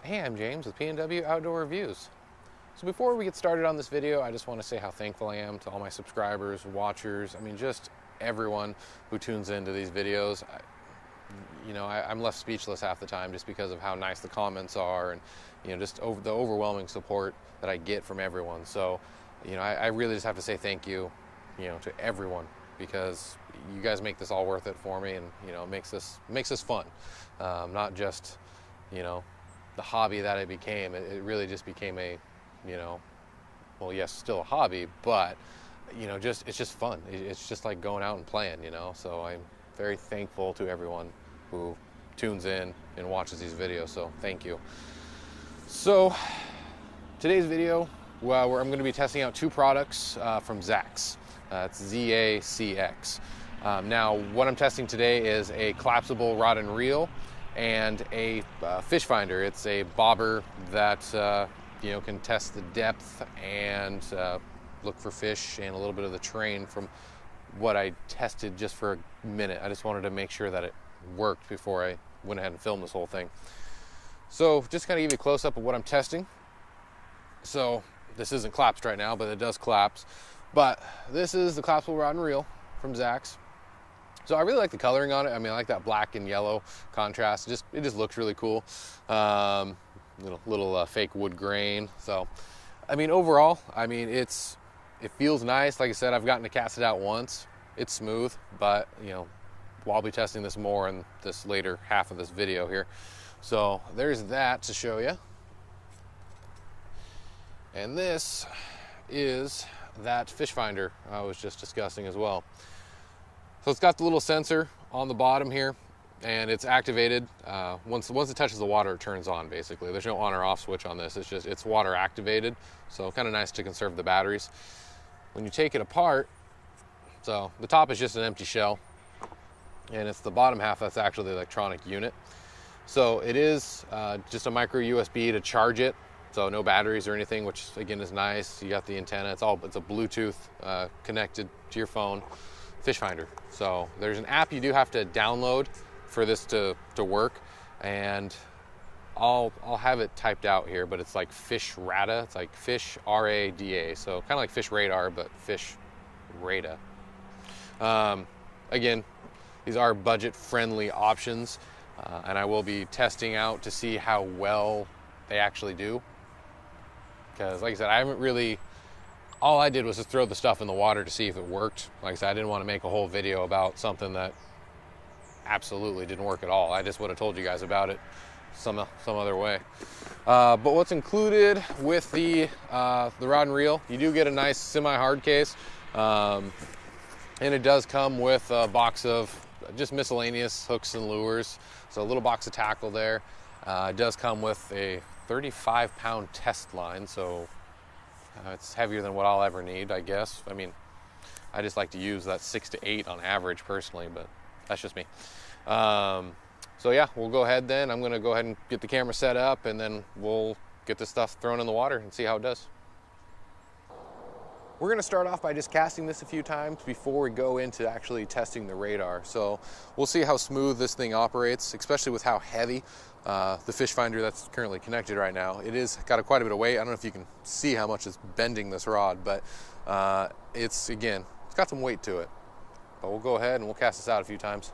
Hey, I'm James with P&W Outdoor Reviews. So before we get started on this video, I just want to say how thankful I am to all my subscribers, watchers, just everyone who tunes into these videos. I'm left speechless half the time just because of how nice the comments are and, just over the overwhelming support that I get from everyone. So, I really just have to say thank you, to everyone, because you guys make this all worth it for me, and, it makes this fun. Not just, the hobby that it became. It really just became a, well, yes, still a hobby, but, it's just fun. It's just like going out and playing, So I'm very thankful to everyone who tunes in and watches these videos, so thank you. So today's video, well, I'm going to be testing out two products from ZACX. It's ZACX. Now, what I'm testing today is a collapsible rod and reel and a fish finder. It's a bobber that can test the depth and look for fish and a little bit of the terrain from what I tested just for a minute. I just wanted to make sure that it worked before I went ahead and filmed this whole thing. So just kind of give you a close-up of what I'm testing. So this isn't collapsed right now, but it does collapse. But this is the collapsible rod and reel from ZACX. So I really like the coloring on it. I like that black and yellow contrast. It just looks really cool. Little fake wood grain. So, overall, it feels nice. Like I said, I've gotten to cast it out once. It's smooth, but I'll be testing this more in this later half of this video here. So there's that to show you. And this is that fish finder I was just discussing as well. So it's got the little sensor on the bottom here, and it's activated. Once it touches the water, it turns on, basically. There's no on or off switch on this. It's water activated, so kind of nice to conserve the batteries. When you take it apart, so the top is just an empty shell, and it's the bottom half that's actually the electronic unit. So it is just a micro USB to charge it, so no batteries or anything, which again is nice. You got the antenna. It's a Bluetooth connected to your phone fish finder. So there's an app you do have to download for this to work, and I'll have it typed out here, but it's like Fish Rada. It's like Fish RADA, so kind of like Fish Radar, but Fish Rada. Again, these are budget-friendly options, and I will be testing out to see how well they actually do. Because, like I said, all I did was just throw the stuff in the water to see if it worked. Like I said, I didn't want to make a whole video about something that absolutely didn't work at all. I just would have told you guys about it some other way. But what's included with the rod and reel, you do get a nice semi-hard case. And it does come with a box of just miscellaneous hooks and lures. So a little box of tackle there. It does come with a 35-pound test line, so it's heavier than what I'll ever need, I guess. I just like to use that 6 to 8 on average personally, but that's just me. So yeah, we'll go ahead then. I'm gonna go ahead and get the camera set up, and then we'll get this stuff thrown in the water and see how it does. We're gonna start off by just casting this a few times before we go into actually testing the radar. So we'll see how smooth this thing operates, especially with how heavy the fish finder that's currently connected right now. It is got quite a bit of weight. I don't know if you can see how much it's bending this rod, but it's got some weight to it. But we'll go ahead and we'll cast this out a few times.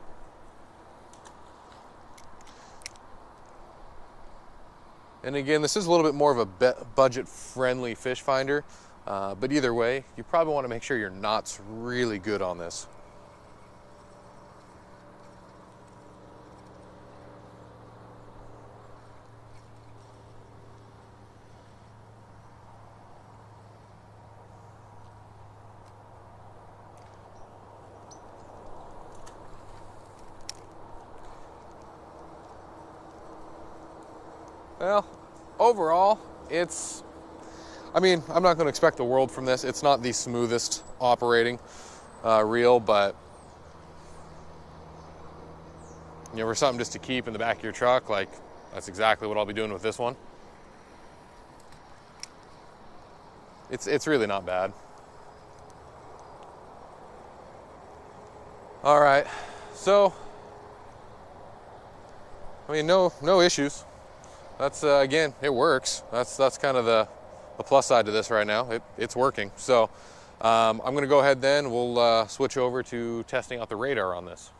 And again, this is a little bit more of a budget-friendly fish finder. But either way, you probably want to make sure your knot's really good on this. Well, overall, I'm not going to expect the world from this. It's not the smoothest operating reel, but for something just to keep in the back of your truck, that's exactly what I'll be doing with this one. It's really not bad. All right, so no issues. that's again, it works. That's kind of the plus side to this right now. It's working. So I'm going to go ahead then. We'll switch over to testing out the radar on this.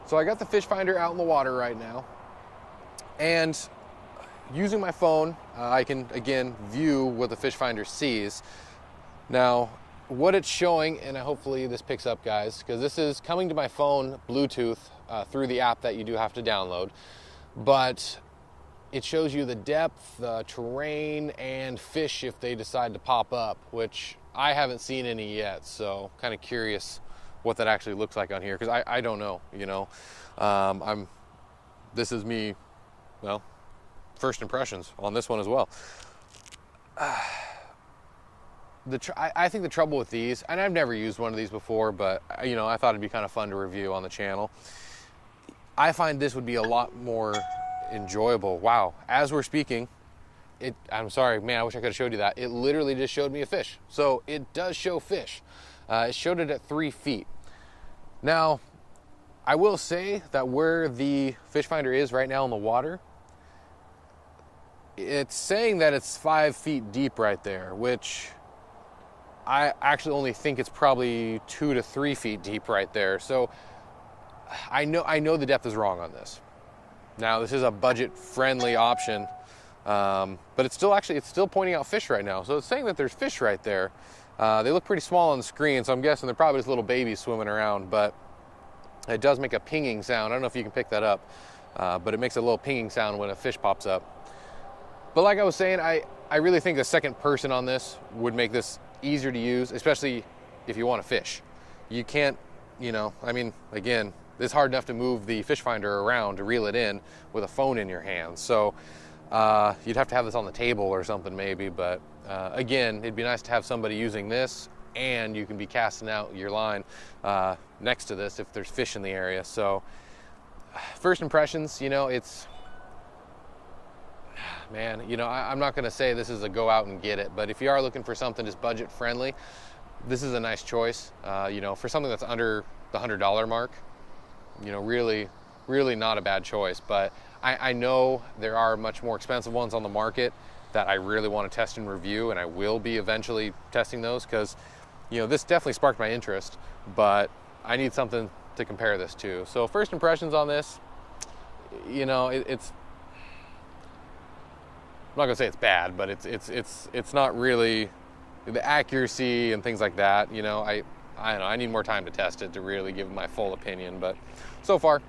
So I got the fish finder out in the water right now, and using my phone, I can again view what the fish finder sees. Now, what it's showing, and hopefully this picks up, guys, because this is coming to my phone Bluetooth through the app that you do have to download, but it shows you the depth, the terrain, and fish if they decide to pop up, which I haven't seen any yet, so kind of curious what that actually looks like on here, because I don't know, you know. This is me, well, first impressions on this one as well. I think the trouble with these, and I've never used one of these before, but you know, I thought it'd be kind of fun to review on the channel. I find this would be a lot more enjoyable. Wow, as we're speaking, I'm sorry, man, I wish I could have showed you that. It literally just showed me a fish. So it does show fish. It showed it at 3 feet. Now, I will say that where the fish finder is right now in the water, it's saying that it's 5 feet deep right there, which I actually only think it's probably 2 to 3 feet deep right there. So I know the depth is wrong on this. Now, this is a budget-friendly option, but it's still pointing out fish right now. So it's saying that there's fish right there. They look pretty small on the screen, so I'm guessing they're probably just little babies swimming around, but it does make a pinging sound. I don't know if you can pick that up, but it makes a little pinging sound when a fish pops up. But like I was saying, I really think the second person on this would make this easier to use, especially if you want to fish. You can't, you know, I mean, again, it's hard enough to move the fish finder around to reel it in with a phone in your hand. So you'd have to have this on the table or something maybe, but again, it'd be nice to have somebody using this, and you can be casting out your line next to this if there's fish in the area. So first impressions, you know, it's, man, you know, I'm not going to say this is a go out and get it, but if you are looking for something just budget friendly, this is a nice choice. You know, for something that's under the $100 mark, you know, really not a bad choice. But I know there are much more expensive ones on the market that I really want to test and review, and I will be eventually testing those, because, you know, this definitely sparked my interest, but I need something to compare this to. So first impressions on this, you know, it's, I'm not gonna say it's bad, but it's not really the accuracy and things like that. You know, I don't know, I need more time to test it to really give my full opinion. But so far,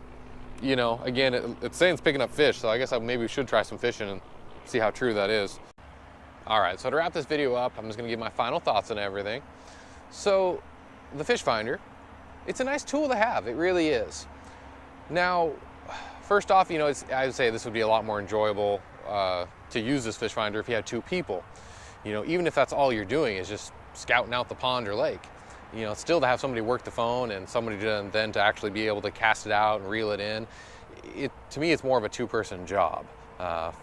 you know, again, it's saying it's picking up fish, so I guess maybe we should try some fishing and see how true that is. All right, so to wrap this video up, I'm just gonna give my final thoughts on everything. So the fish finder, it's a nice tool to have. It really is. Now, first off, you know, I would say this would be a lot more enjoyable to use this fish finder if you had 2 people. You know, even if that's all you're doing is just scouting out the pond or lake. You know, still to have somebody work the phone and somebody then to actually be able to cast it out and reel it in. To me, it's more of a 2-person job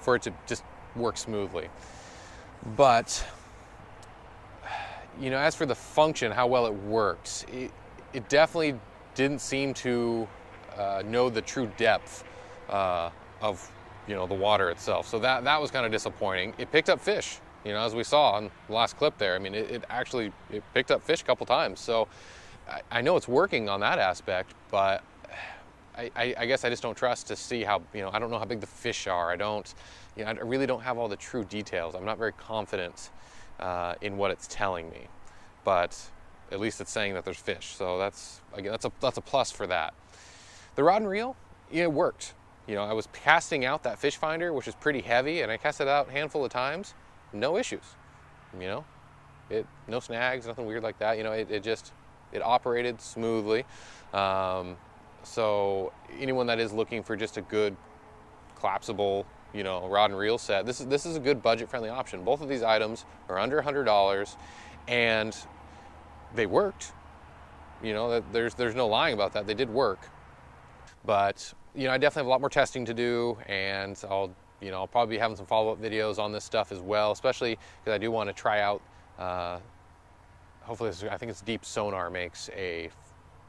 for it to just work smoothly. But, you know, as for the function, how well it works, it definitely didn't seem to know the true depth of, you know, the water itself. So that was kind of disappointing. It picked up fish, you know, as we saw in the last clip there. I mean, it picked up fish a couple times. So I know it's working on that aspect, but I guess I just don't trust to see how, you know, I don't know how big the fish are. You know, I really don't have all the true details. I'm not very confident in what it's telling me, but at least it's saying that there's fish. So that's a plus for that. The rod and reel, yeah, it worked. You know, I was casting out that fish finder, which is pretty heavy, and I cast it out a handful of times, no issues. You know, no snags, nothing weird like that. You know, it operated smoothly. So anyone that is looking for just a good collapsible, you know, rod and reel set, this is a good budget-friendly option. Both of these items are under $100, and they worked. You know, there's no lying about that. They did work. But, you know, I definitely have a lot more testing to do, and I'll probably be having some follow-up videos on this stuff as well, especially because I do want to try out, hopefully, I think it's Deep Sonar makes a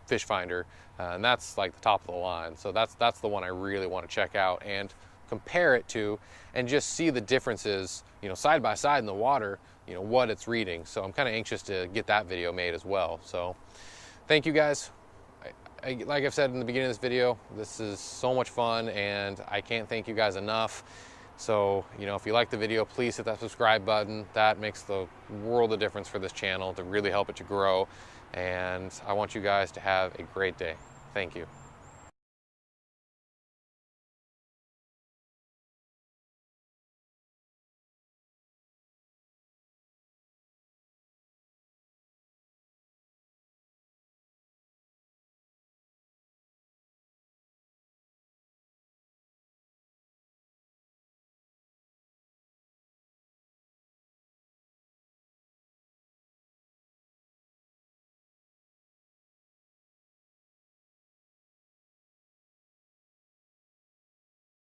fish finder, and that's like the top of the line. So that's the one I really want to check out and compare it to and just see the differences, you know, side by side in the water, you know, what it's reading. So I'm kind of anxious to get that video made as well. So thank you guys. Like I've said in the beginning of this video, this is so much fun and I can't thank you guys enough. So, you know, if you like the video, please hit that subscribe button. That makes the world of difference for this channel to really help it to grow. And I want you guys to have a great day. Thank you.